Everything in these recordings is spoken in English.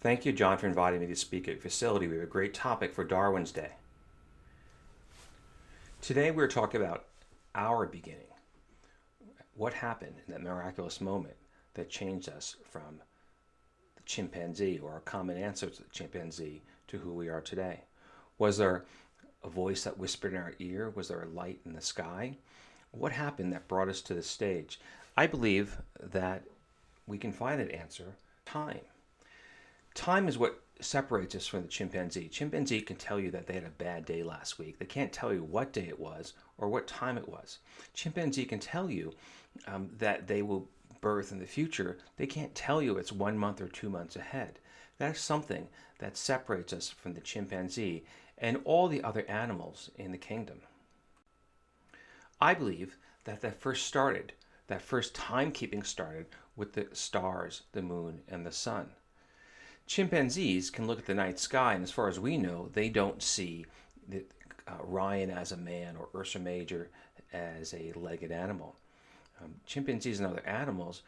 Thank you, John, for inviting me to speak at your facility. We have a great topic for Darwin's Day. Today we're talking about our beginning. What happened in that miraculous moment that changed us from the chimpanzee, or a common ancestor to the chimpanzee, to who we are today? Was there a voice that whispered in our ear? Was there a light in the sky? What happened that brought us to this stage? I believe that we can find that answer: time. Time is what separates us from the chimpanzee. Chimpanzee can tell you that they had a bad day last week. They can't tell you what day it was or what time it was. Chimpanzee can tell you that they will birth in the future. They can't tell you it's 1 month or 2 months ahead. That's something that separates us from the chimpanzee and all the other animals in the kingdom. I believe that first timekeeping started with the stars, the moon, and the sun. Chimpanzees can look at the night sky, and as far as we know, they don't see Orion as a man or Ursa Major as a legged animal. Chimpanzees and other animals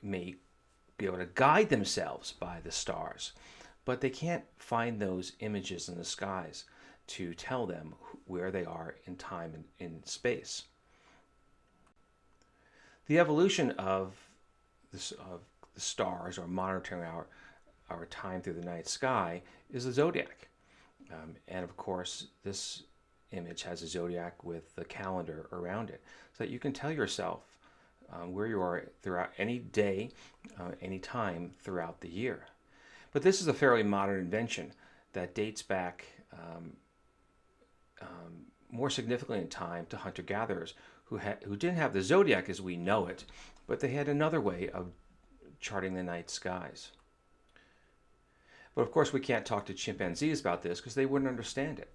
may be able to guide themselves by the stars, but they can't find those images in the skies to tell them where they are in time and in space. The evolution of the stars, or monitoring our time through the night sky, is the zodiac. And of course, this image has a zodiac with the calendar around it, so that you can tell yourself where you are throughout any day, any time throughout the year. But this is a fairly modern invention that dates back more significantly in time to hunter-gatherers who didn't have the zodiac as we know it, but they had another way of charting the night skies. But of course, we can't talk to chimpanzees about this because they wouldn't understand it.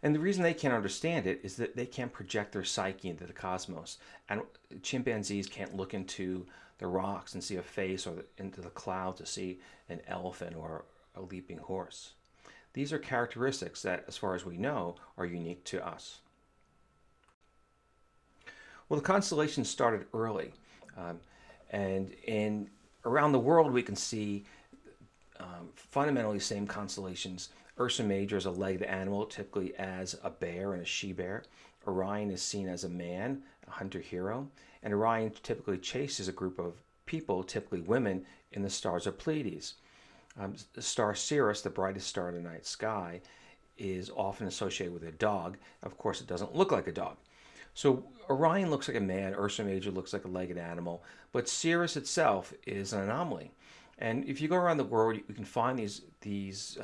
And the reason they can't understand it is that they can't project their psyche into the cosmos. And chimpanzees can't look into the rocks and see a face, or into the clouds to see an elephant or a leaping horse. These are characteristics that, as far as we know, are unique to us. Well, the constellations started early, and around the world we can see fundamentally same constellations. Ursa Major is a legged animal, typically as a bear and a she-bear. Orion is seen as a man, a hunter hero, and Orion typically chases a group of people, typically women, in the stars of Pleiades. The star Sirius, the brightest star in the night sky, is often associated with a dog. Of course, it doesn't look like a dog. So Orion looks like a man, Ursa Major looks like a legged animal, but Sirius itself is an anomaly. And if you go around the world, you can find these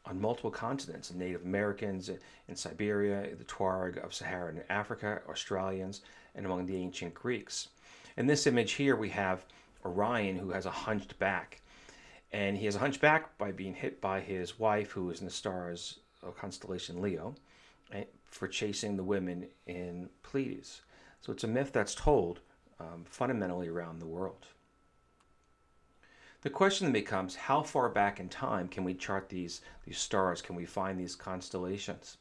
on multiple continents: Native Americans in Siberia, the Tuareg of Saharan Africa, Australians, and among the ancient Greeks. In this image here, we have Orion, who has a hunched back. And he has a hunched back by being hit by his wife, who is in the stars of constellation Leo, for chasing the women in Pleiades. So it's a myth that's told fundamentally around the world. The question then becomes, how far back in time can we chart these stars? Can we find these constellations?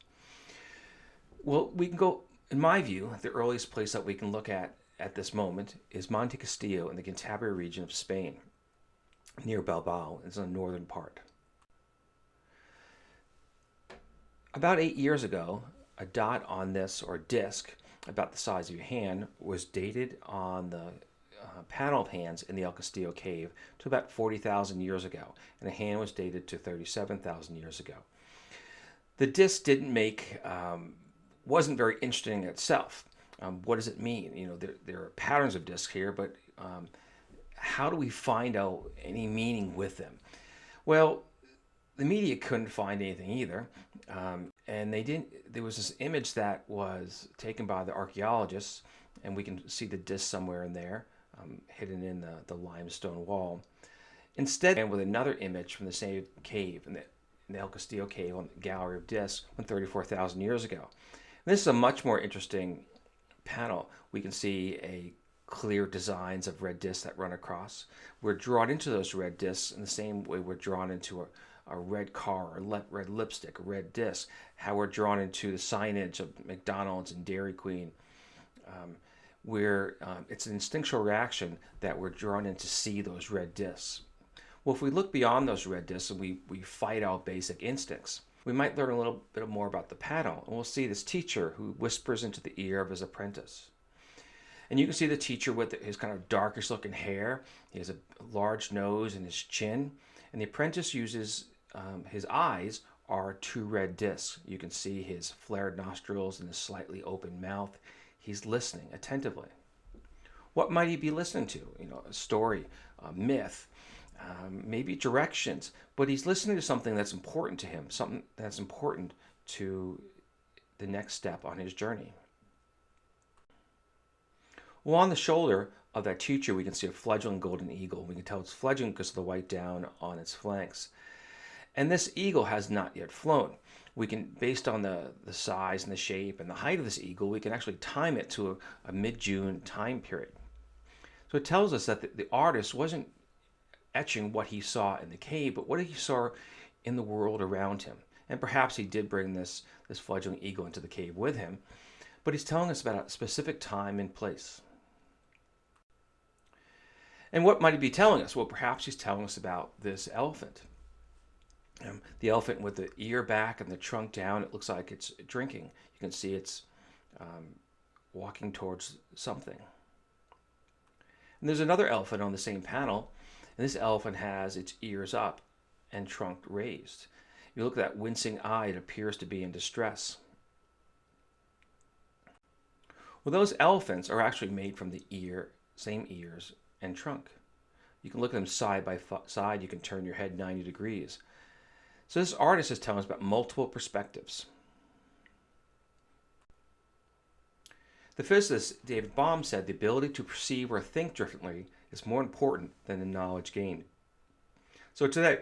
Well, we can go, in my view, the earliest place that we can look at this moment is Monte Castillo in the Cantabria region of Spain, near Bilbao. It's in the northern part. About 8 years ago, a dot on this, or disc, about the size of your hand, was dated on the panel of hands in the El Castillo cave to about 40,000 years ago, and the hand was dated to 37,000 years ago. The disc wasn't very interesting in itself. What does it mean? You know, there are patterns of discs here, but how do we find out any meaning with them? Well, the media couldn't find anything either, and they didn't. There was this image that was taken by the archaeologists, and we can see the disc somewhere in there, hidden in the limestone wall. Instead, and with another image from the same cave, in the El Castillo cave on the Gallery of Discs, from 34,000 years ago. And this is a much more interesting panel. We can see a clear designs of red discs that run across. We're drawn into those red discs in the same way we're drawn into a red car, or red lipstick, a red disc, how we're drawn into the signage of McDonald's and Dairy Queen. where it's an instinctual reaction that we're drawn in to see those red discs. Well, if we look beyond those red discs and we fight our basic instincts, we might learn a little bit more about the panel, and we'll see this teacher who whispers into the ear of his apprentice. And you can see the teacher with his kind of darkish looking hair. He has a large nose and his chin. And the apprentice uses his eyes are two red discs. You can see his flared nostrils and his slightly open mouth. He's listening attentively. What might he be listening to? A story, a myth, maybe directions. But he's listening to something that's important to him, something that's important to the next step on his journey. Well, on the shoulder of that teacher, we can see a fledgling golden eagle. We can tell it's fledgling because of the white down on its flanks. And this eagle has not yet flown. We can, based on the size and the shape and the height of this eagle, we can actually time it to a mid-June time period. So it tells us that the artist wasn't etching what he saw in the cave, but what he saw in the world around him. And perhaps he did bring this fledgling eagle into the cave with him, but he's telling us about a specific time and place. And what might he be telling us? Well, perhaps he's telling us about this elephant. The elephant with the ear back and the trunk down, it looks like it's drinking. You can see it's walking towards something. And there's another elephant on the same panel, and this elephant has its ears up and trunk raised. You look at that wincing eye, it appears to be in distress. Well, those elephants are actually made from the same ears and trunk. You can look at them side by side. You can turn your head 90 degrees. So this artist is telling us about multiple perspectives. The physicist David Bohm said the ability to perceive or think differently is more important than the knowledge gained. So today,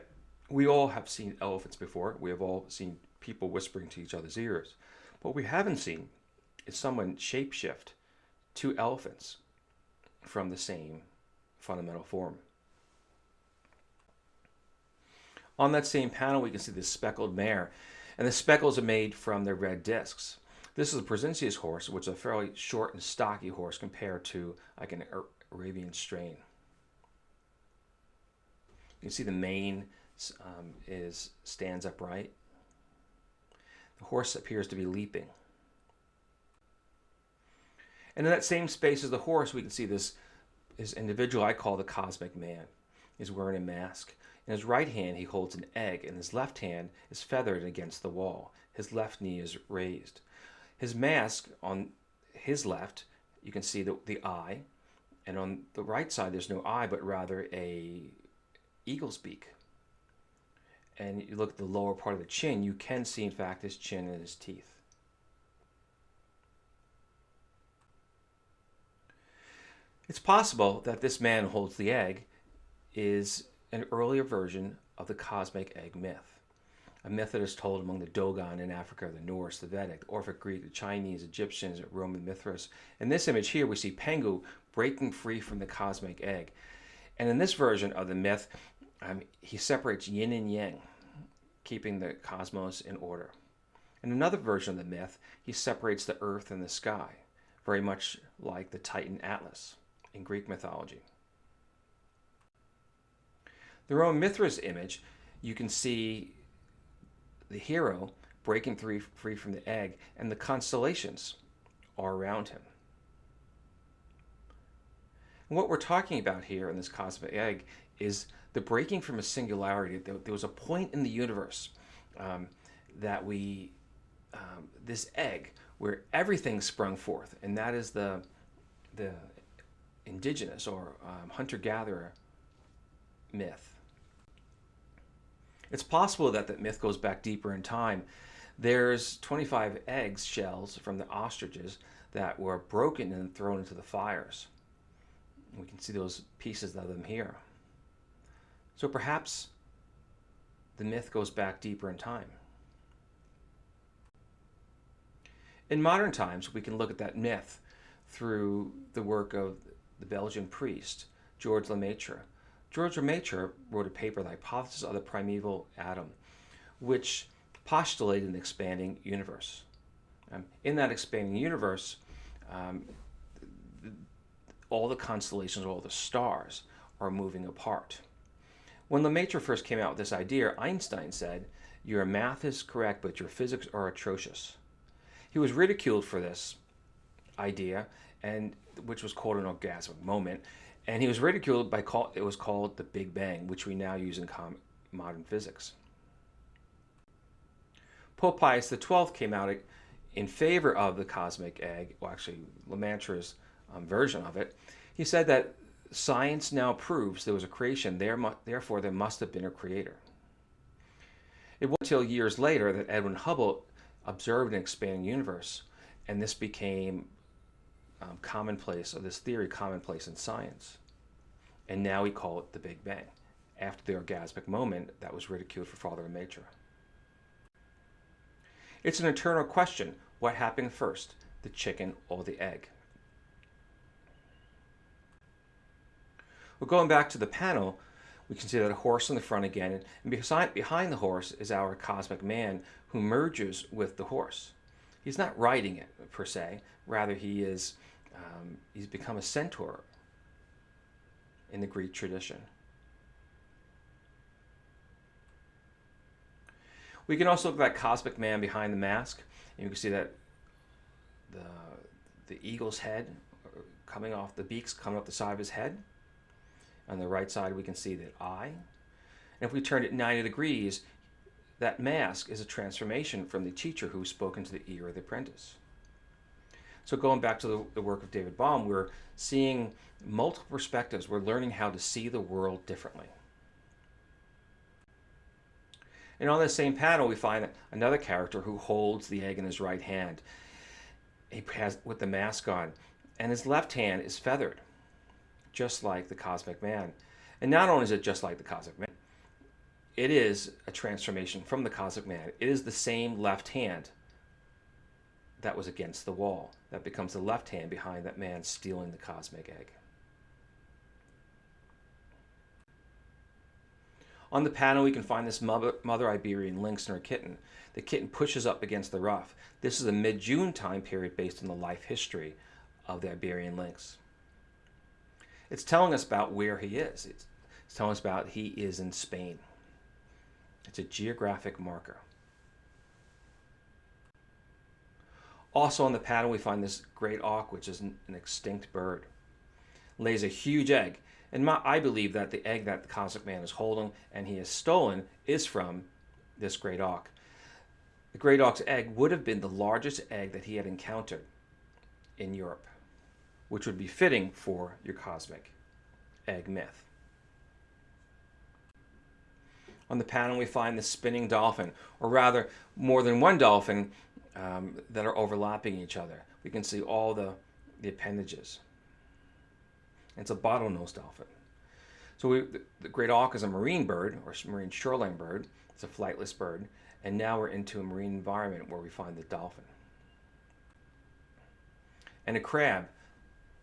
we all have seen elephants before. We have all seen people whispering to each other's ears. What we haven't seen is someone shapeshift two elephants from the same fundamental form. On that same panel, we can see this speckled mare, and the speckles are made from the red discs. This is a Brasiliensis horse, which is a fairly short and stocky horse compared to like an Arabian strain. You can see the mane stands upright. The horse appears to be leaping. And in that same space as the horse, we can see this individual I call the cosmic man. He's wearing a mask. In his right hand, he holds an egg, and his left hand is feathered against the wall. His left knee is raised. His mask, on his left, you can see the eye, and on the right side, there's no eye, but rather a eagle's beak. And you look at the lower part of the chin, you can see, in fact, his chin and his teeth. It's possible that this man who holds the egg is an earlier version of the cosmic egg myth, a myth that is told among the Dogon in Africa, the Norse, the Vedic, the Orphic Greek, the Chinese, Egyptians, Roman Mithras. In this image here, we see Pengu breaking free from the cosmic egg. And in this version of the myth, he separates yin and yang, keeping the cosmos in order. In another version of the myth, he separates the earth and the sky, very much like the Titan Atlas in Greek mythology. The Roman Mithras image, you can see the hero breaking free from the egg, and the constellations are around him. And what we're talking about here in this cosmic egg is the breaking from a singularity. There was a point in the universe that this egg, where everything sprung forth, and that is the indigenous or hunter-gatherer myth. It's possible that that myth goes back deeper in time. There's 25 egg shells from the ostriches that were broken and thrown into the fires. We can see those pieces of them here. So perhaps the myth goes back deeper in time. In modern times, we can look at that myth through the work of the Belgian priest, Georges Lemaitre. Georges Lemaitre wrote a paper, The Hypothesis of the Primeval Atom, which postulated an expanding universe. In that expanding universe, all the constellations, all the stars are moving apart. When Lemaitre first came out with this idea, Einstein said, "Your math is correct, but your physics are atrocious." He was ridiculed for this idea, and which was called an orgasmic moment, and he was ridiculed by it was called the Big Bang, which we now use in modern physics. Pope Pius XII came out in favor of the cosmic egg, well, actually Lemaitre's version of it. He said that science now proves there was a creation, therefore there must have been a creator. It wasn't until years later that Edwin Hubble observed an expanding universe, and this became commonplace, or this theory commonplace in science. And now we call it the Big Bang, after the orgasmic moment that was ridiculed for Father Lemaitre. It's an eternal question. What happened first, the chicken or the egg? Well, going back to the panel, we can see that a horse in the front again, and behind the horse is our cosmic man who merges with the horse. He's not riding it per se, rather he's become a centaur in the Greek tradition. We can also look at that cosmic man behind the mask, and you can see that the eagle's head coming off, the beak's coming off the side of his head. On the right side, we can see the eye. And if we turn it 90 degrees, that mask is a transformation from the teacher who spoke into the ear of the apprentice. So going back to the work of David Bohm, we're seeing multiple perspectives. We're learning how to see the world differently. And on the same panel, we find another character who holds the egg in his right hand. He has with the mask on, and his left hand is feathered, just like the cosmic man. And not only is it just like the cosmic man, it is a transformation from the cosmic man. It is the same left hand that was against the wall that becomes the left hand behind that man stealing the cosmic egg. On the panel, we can find this mother Iberian lynx and her kitten. The kitten pushes up against the ruff. This is a mid-June time period based on the life history of the Iberian lynx. It's telling us about where he is. It's telling us about he is in Spain. It's a geographic marker. Also on the panel, we find this great auk, which is an extinct bird. Lays a huge egg. And I believe that the egg that the cosmic man is holding and he has stolen is from this great auk. The great auk's egg would have been the largest egg that he had encountered in Europe, which would be fitting for your cosmic egg myth. On the panel, we find the spinning dolphin, or rather, more than one dolphin that are overlapping each other. We can see all the appendages. It's a bottlenose dolphin. So the great auk is a marine bird, or marine shoreline bird. It's a flightless bird. And now we're into a marine environment where we find the dolphin. And a crab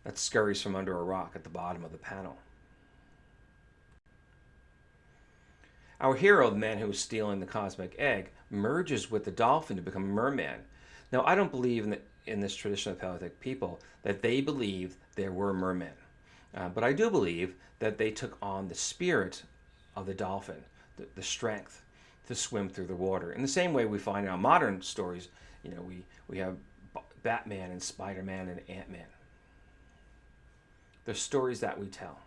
that scurries from under a rock at the bottom of the panel. Our hero, the man who is stealing the cosmic egg, merges with the dolphin to become a merman. Now, I don't believe in this tradition of Paleolithic people that they believed there were mermen. But I do believe that they took on the spirit of the dolphin, the strength to swim through the water. In the same way we find in our modern stories, we have Batman and Spider-Man and Ant-Man. They're stories that we tell,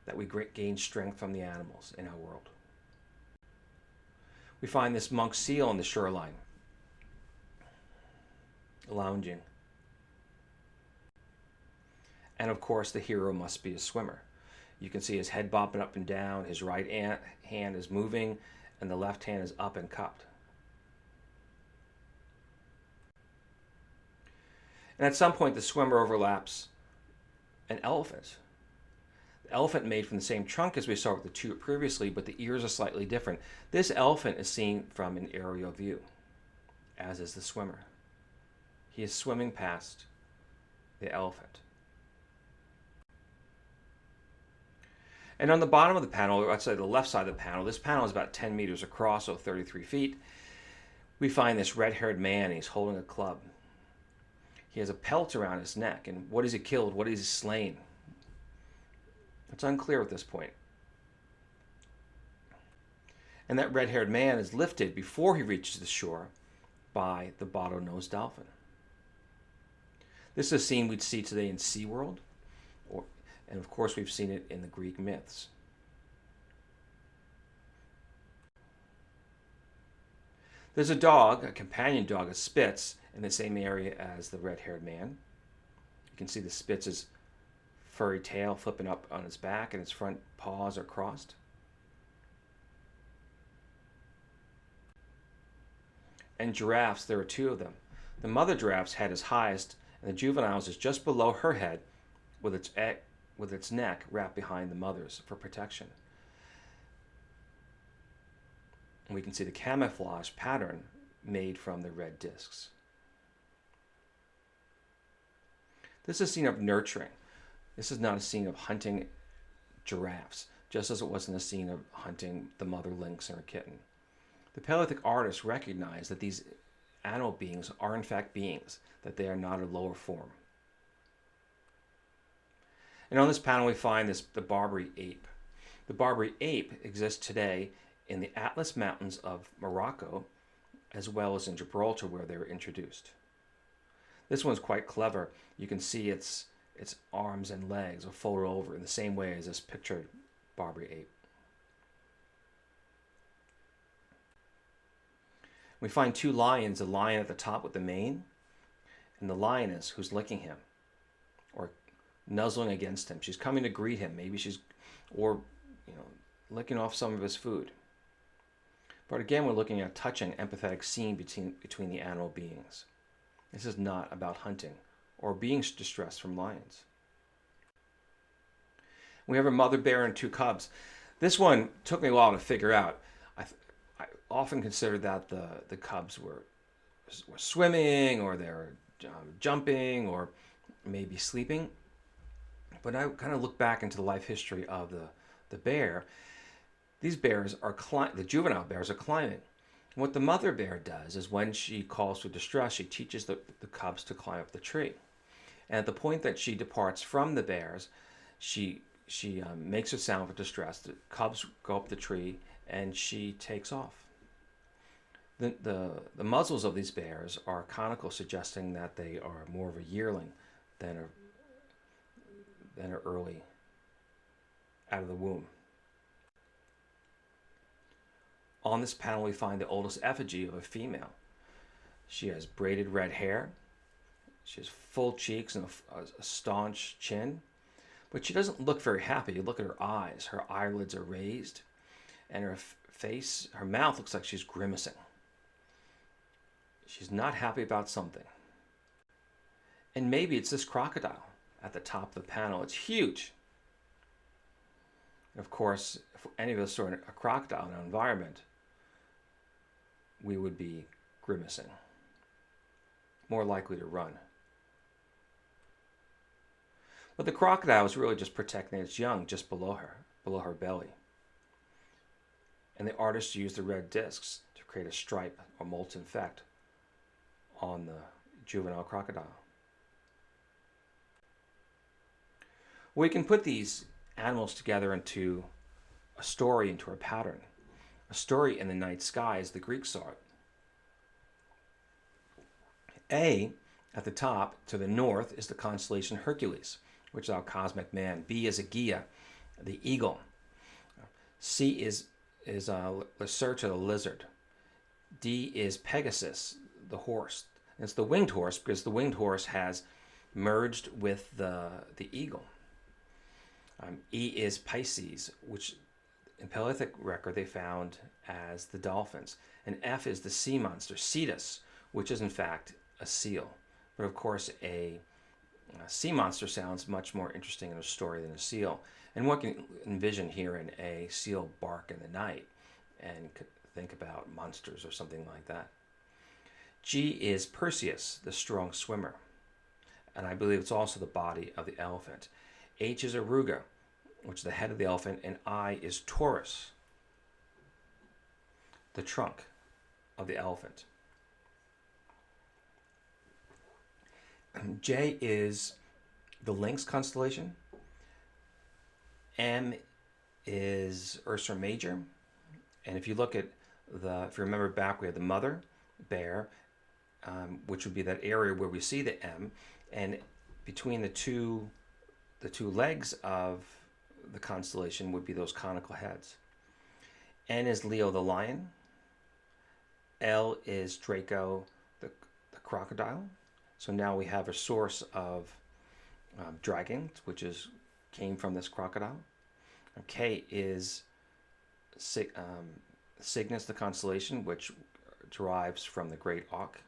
that we gain strength from the animals in our world. We find this monk seal on the shoreline, lounging. And of course, the hero must be a swimmer. You can see his head bopping up and down, his right hand is moving, and the left hand is up and cupped. And at some point, the swimmer overlaps an elephant. The elephant made from the same trunk as we saw with the two previously, but the ears are slightly different. This elephant is seen from an aerial view, as is the swimmer. He is swimming past the elephant. And on the bottom of the panel, or let's say the left side of the panel, this panel is about 10 meters across, so 33 feet. We find this red-haired man, and he's holding a club. He has a pelt around his neck. And what is he killed? What is he slain? It's unclear at this point. And that red-haired man is lifted before he reaches the shore by the bottlenose dolphin. This is a scene we'd see today in SeaWorld, and of course we've seen it in the Greek myths. There's a dog, a companion dog, a Spitz, in the same area as the red-haired man. You can see the Spitz's furry tail flipping up on its back, and its front paws are crossed. And giraffes, there are two of them. The mother giraffe's head is highest, and the juvenile's is just below her head, with its neck wrapped behind the mother's for protection. And we can see the camouflage pattern made from the red discs. This is a scene of nurturing. This is not a scene of hunting giraffes, just as it wasn't a scene of hunting the mother lynx and her kitten. The Paleolithic artists recognized that these animal beings are in fact beings, that they are not a lower form. And on this panel we find the Barbary ape. The Barbary ape exists today in the Atlas Mountains of Morocco, as well as in Gibraltar, where they were introduced. This one's quite clever. You can see its arms and legs are folded over in the same way as this pictured Barbary ape. We find two lions, a lion at the top with the mane, and the lioness who's licking him, or nuzzling against him. She's coming to greet him. Maybe licking off some of his food. But again, we're looking at a touching, empathetic scene between the animal beings. This is not about hunting or being distressed from lions. We have a mother bear and two cubs. This one took me a while to figure out. I often considered that the cubs were swimming, or they're jumping, or maybe sleeping. But I kind of look back into the life history of the bear. These bears the juvenile bears are climbing. And what the mother bear does is when she calls for distress, she teaches the cubs to climb up the tree. And at the point that she departs from the bears, she makes a sound for distress. The cubs go up the tree, and she takes off. The muzzles of these bears are conical, suggesting that they are more of a yearling than are early out of the womb. On this panel, we find the oldest effigy of a female. She has braided red hair. She has full cheeks and a staunch chin. But she doesn't look very happy. You look at her eyes. Her eyelids are raised. And her face, her mouth looks like she's grimacing. She's not happy about something. And maybe it's this crocodile at the top of the panel. It's huge. And of course, if any of us saw a crocodile in our environment, we would be grimacing, more likely to run. But the crocodile is really just protecting its young just below her belly. And the artist used the red discs to create a stripe or molten effect on the juvenile crocodile. We can put these animals together into a story, into a pattern. A story in the night sky as the Greeks saw it. A, at the top, to the north, is the constellation Hercules, which is our cosmic man. B is Aegea, the eagle. C is Lacerta, the lizard. D is Pegasus, the horse. And it's the winged horse because the winged horse has merged with the eagle. E is Pisces, which in Paleolithic record they found as the dolphins. And F is the sea monster, Cetus, which is in fact a seal. But of course a sea monster sounds much more interesting in a story than a seal. And one can envision hearing a seal bark in the night and think about monsters or something like that. G is Perseus, the strong swimmer. And I believe it's also the body of the elephant. H is Aruga, which is the head of the elephant, and I is Taurus, the trunk of the elephant. J is the Lynx constellation. M is Ursa Major. And if you look at if you remember back, we had the mother bear, which would be that area where we see the M. And between the two legs of the constellation would be those conical heads. N is Leo the lion. L is Draco the crocodile. So now we have a source of dragons, which came from this crocodile. K is Cygnus the constellation, which derives from the great auk.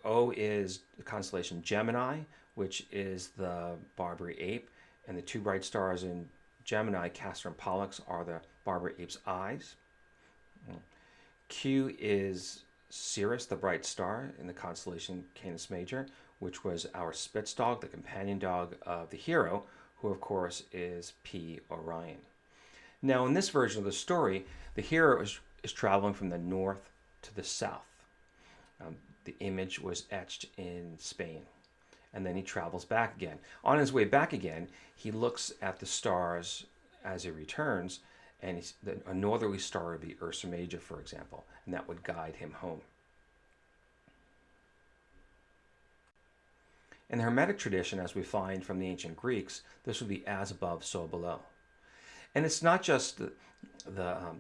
O is the constellation Gemini, which is the Barbary ape, and the two bright stars in Gemini, Castor and Pollux, are the Barbary ape's eyes. Q is Sirius, the bright star in the constellation Canis Major, which was our Spitz dog, the companion dog of the hero, who of course is P. Orion. Now in this version of the story, the hero is traveling from the north to the south. The image was etched in Spain, and then he travels back again. On his way back again, he looks at the stars as he returns, and a northerly star would be Ursa Major, for example, and that would guide him home. In the Hermetic tradition, as we find from the ancient Greeks, this would be as above, so below. And it's not just the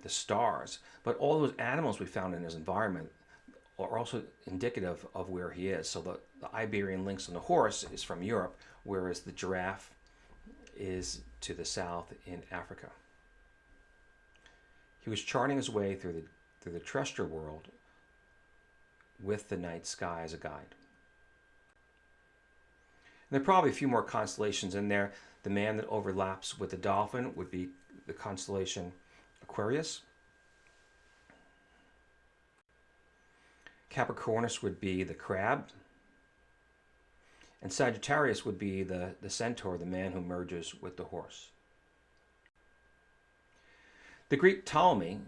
stars, but all those animals we found in his environment are also indicative of where he is. So the Iberian lynx and the horse is from Europe, whereas the giraffe is to the south in Africa. He was charting his way through the terrestrial world with the night sky as a guide. And there are probably a few more constellations in there. The man that overlaps with the dolphin would be the constellation Aquarius. Capricornus would be the crab. And Sagittarius would be the centaur, the man who merges with the horse. The Greek Ptolemy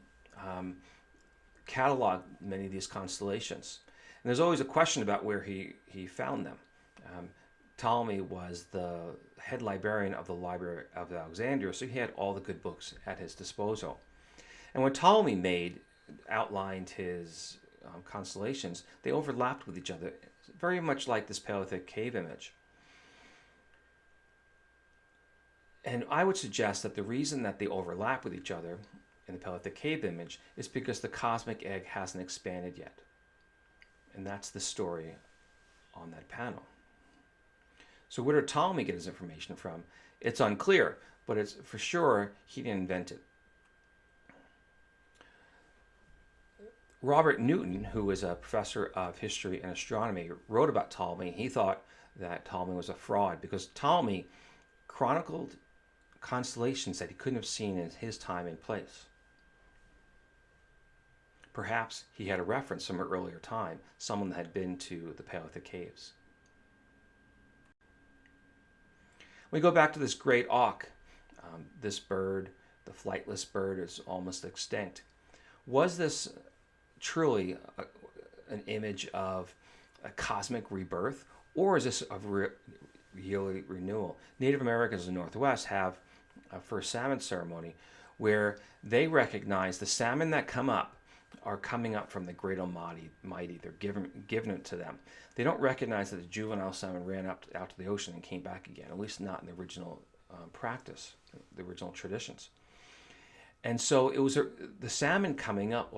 cataloged many of these constellations. And there's always a question about where he found them. Ptolemy was the head librarian of the Library of Alexandria, so he had all the good books at his disposal. And when Ptolemy outlined his constellations, they overlapped with each other, very much like this Paleolithic cave image. And I would suggest that the reason that they overlap with each other in the Paleolithic cave image is because the cosmic egg hasn't expanded yet. And that's the story on that panel. So where did Ptolemy get his information from? It's unclear, but it's for sure he didn't invent it. Robert Newton, who was a professor of history and astronomy, wrote about Ptolemy. He thought that Ptolemy was a fraud because Ptolemy chronicled constellations that he couldn't have seen in his time and place. Perhaps he had a reference from an earlier time, someone that had been to the Paleolithic caves. We go back to this great auk. This bird, the flightless bird, is almost extinct. Was this truly an image of a cosmic rebirth, or is this a yearly renewal? Native Americans in the Northwest have a first salmon ceremony where they recognize the salmon that come up are coming up from the great almighty. They're giving it to them. They don't recognize that the juvenile salmon ran out to the ocean and came back again, at least not in the original practice, the original traditions. And so it was the salmon coming up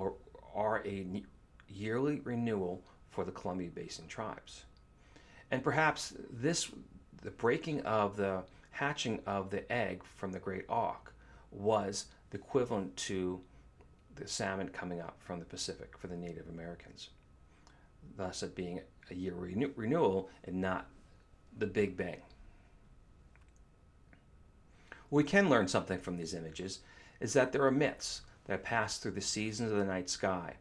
are a yearly renewal for the Columbia Basin tribes. And perhaps the breaking of the hatching of the egg from the great auk was the equivalent to the salmon coming up from the Pacific for the Native Americans, thus it being a year renewal and not the Big Bang. We can learn something from these images is that there are myths that pass through the seasons of the night sky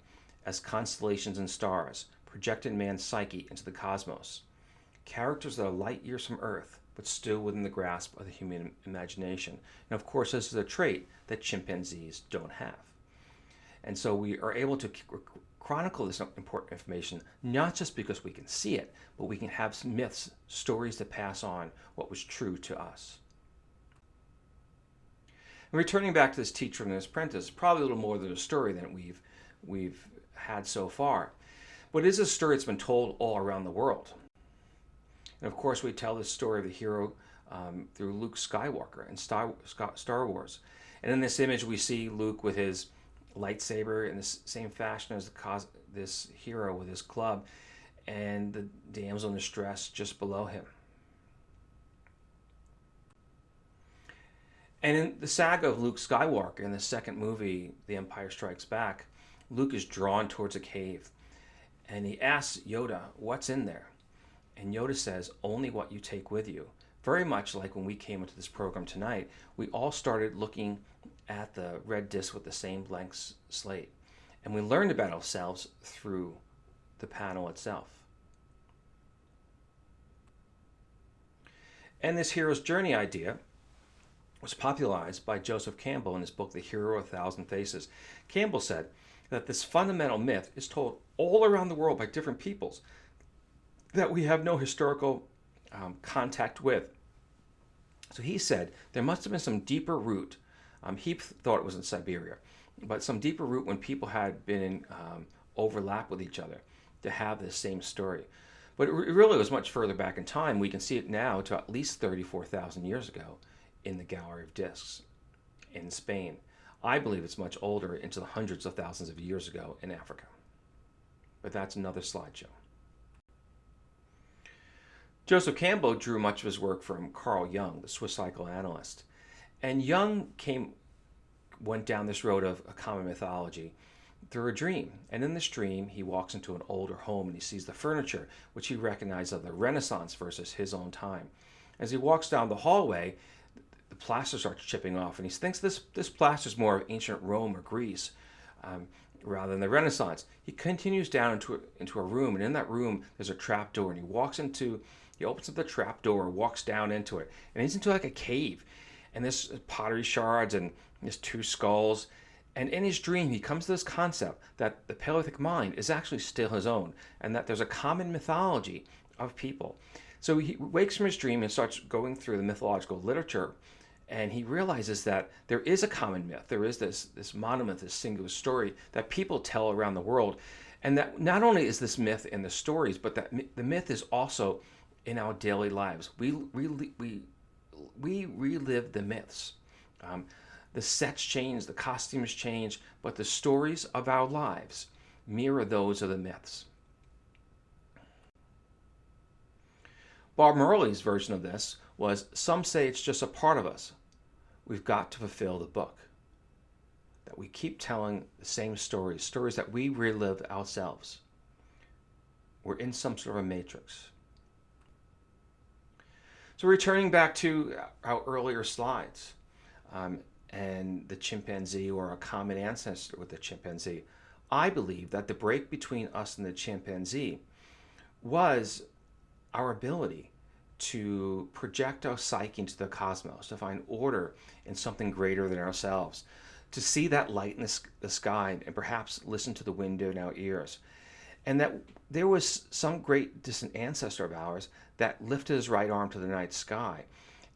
as constellations and stars, projecting man's psyche into the cosmos. Characters that are light years from Earth, but still within the grasp of the human imagination. And of course, this is a trait that chimpanzees don't have. And so we are able to chronicle this important information, not just because we can see it, but we can have some myths, stories that pass on what was true to us. And returning back to this teacher and his apprentice, probably a little more than a story than we've had so far. But it is a story that's been told all around the world. And of course, we tell this story of the hero through Luke Skywalker in Star Wars. And in this image, we see Luke with his lightsaber in the same fashion as this hero with his club, and the damsel in distress just below him. And in the saga of Luke Skywalker, in the second movie, The Empire Strikes Back, Luke is drawn towards a cave, and he asks Yoda, "What's in there?" And Yoda says, "Only what you take with you." Very much like when we came into this program tonight, we all started looking at the red disc with the same blank slate. And we learned about ourselves through the panel itself. And this hero's journey idea was popularized by Joseph Campbell in his book, The Hero of a Thousand Faces. Campbell said that this fundamental myth is told all around the world by different peoples that we have no historical contact with. So he said there must have been some deeper root. He thought it was in Siberia, but some deeper root when people had been in overlap with each other to have this same story. But it really was much further back in time. We can see it now to at least 34,000 years ago in the Gallery of Discs in Spain. I believe it's much older, into the hundreds of thousands of years ago in Africa. But that's another slideshow. Joseph Campbell drew much of his work from Carl Jung, the Swiss psychoanalyst. And Jung went down this road of a common mythology through a dream. And in this dream, he walks into an older home and he sees the furniture, which he recognized of the Renaissance versus his own time. As he walks down the hallway, the plaster starts chipping off, and he thinks this plaster is more of ancient Rome or Greece rather than the Renaissance. He continues down into a room, and in that room, there's a trap door, and he opens up the trap door, walks down into it, and he's into like a cave. And there's pottery shards and there's two skulls. And in his dream, he comes to this concept that the Paleolithic mind is actually still his own, and that there's a common mythology of people. So he wakes from his dream and starts going through the mythological literature, and he realizes that there is a common myth. There is this monomyth, this singular story that people tell around the world. And that not only is this myth in the stories, but that the myth is also in our daily lives. We relive the myths. The sets change, the costumes change, but the stories of our lives mirror those of the myths. Bob Marley's version of this was, "Some say it's just a part of us. We've got to fulfill the book." That we keep telling the same stories that we relive ourselves. We're in some sort of a matrix. So returning back to our earlier slides, and the chimpanzee, or a common ancestor with the chimpanzee, I believe that the break between us and the chimpanzee was our ability to project our psyche into the cosmos, to find order in something greater than ourselves, to see that light in the sky and perhaps listen to the wind in our ears. And that there was some great distant ancestor of ours that lifted his right arm to the night sky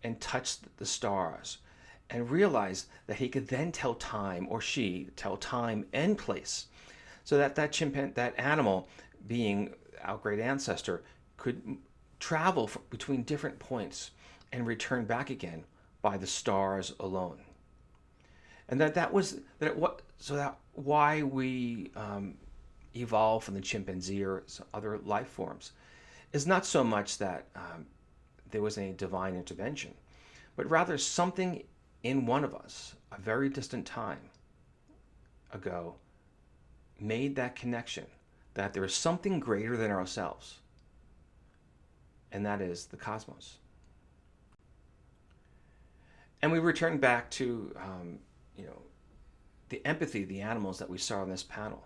and touched the stars and realized that he could then tell time, or she tell time and place, so that that animal, being our great ancestor, could travel between different points and return back again by the stars alone. And why we evolved from the chimpanzee or other life forms is not so much that there was any divine intervention, but rather something in one of us, a very distant time ago, made that connection that there is something greater than ourselves, and that is the cosmos. And we return back to the empathy of the animals that we saw on this panel.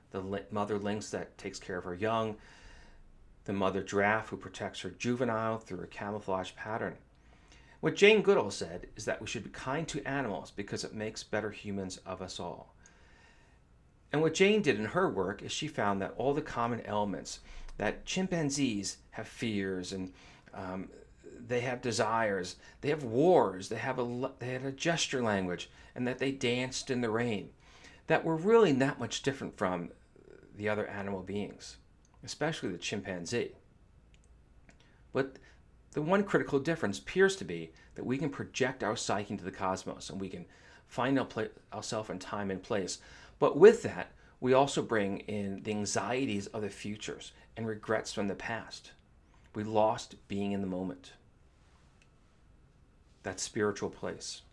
The mother lynx that takes care of her young, the mother giraffe who protects her juvenile through a camouflage pattern. What Jane Goodall said is that we should be kind to animals because it makes better humans of us all. And what Jane did in her work is she found that all the common elements, that chimpanzees have fears and they have desires, they have wars, they had a gesture language, and that they danced in the rain, that were really not much different from the other animal beings, especially the chimpanzee. But the one critical difference appears to be that we can project our psyche into the cosmos and we can find ourselves in time and place. But with that, we also bring in the anxieties of the futures and regrets from the past. We lost being in the moment. That spiritual place.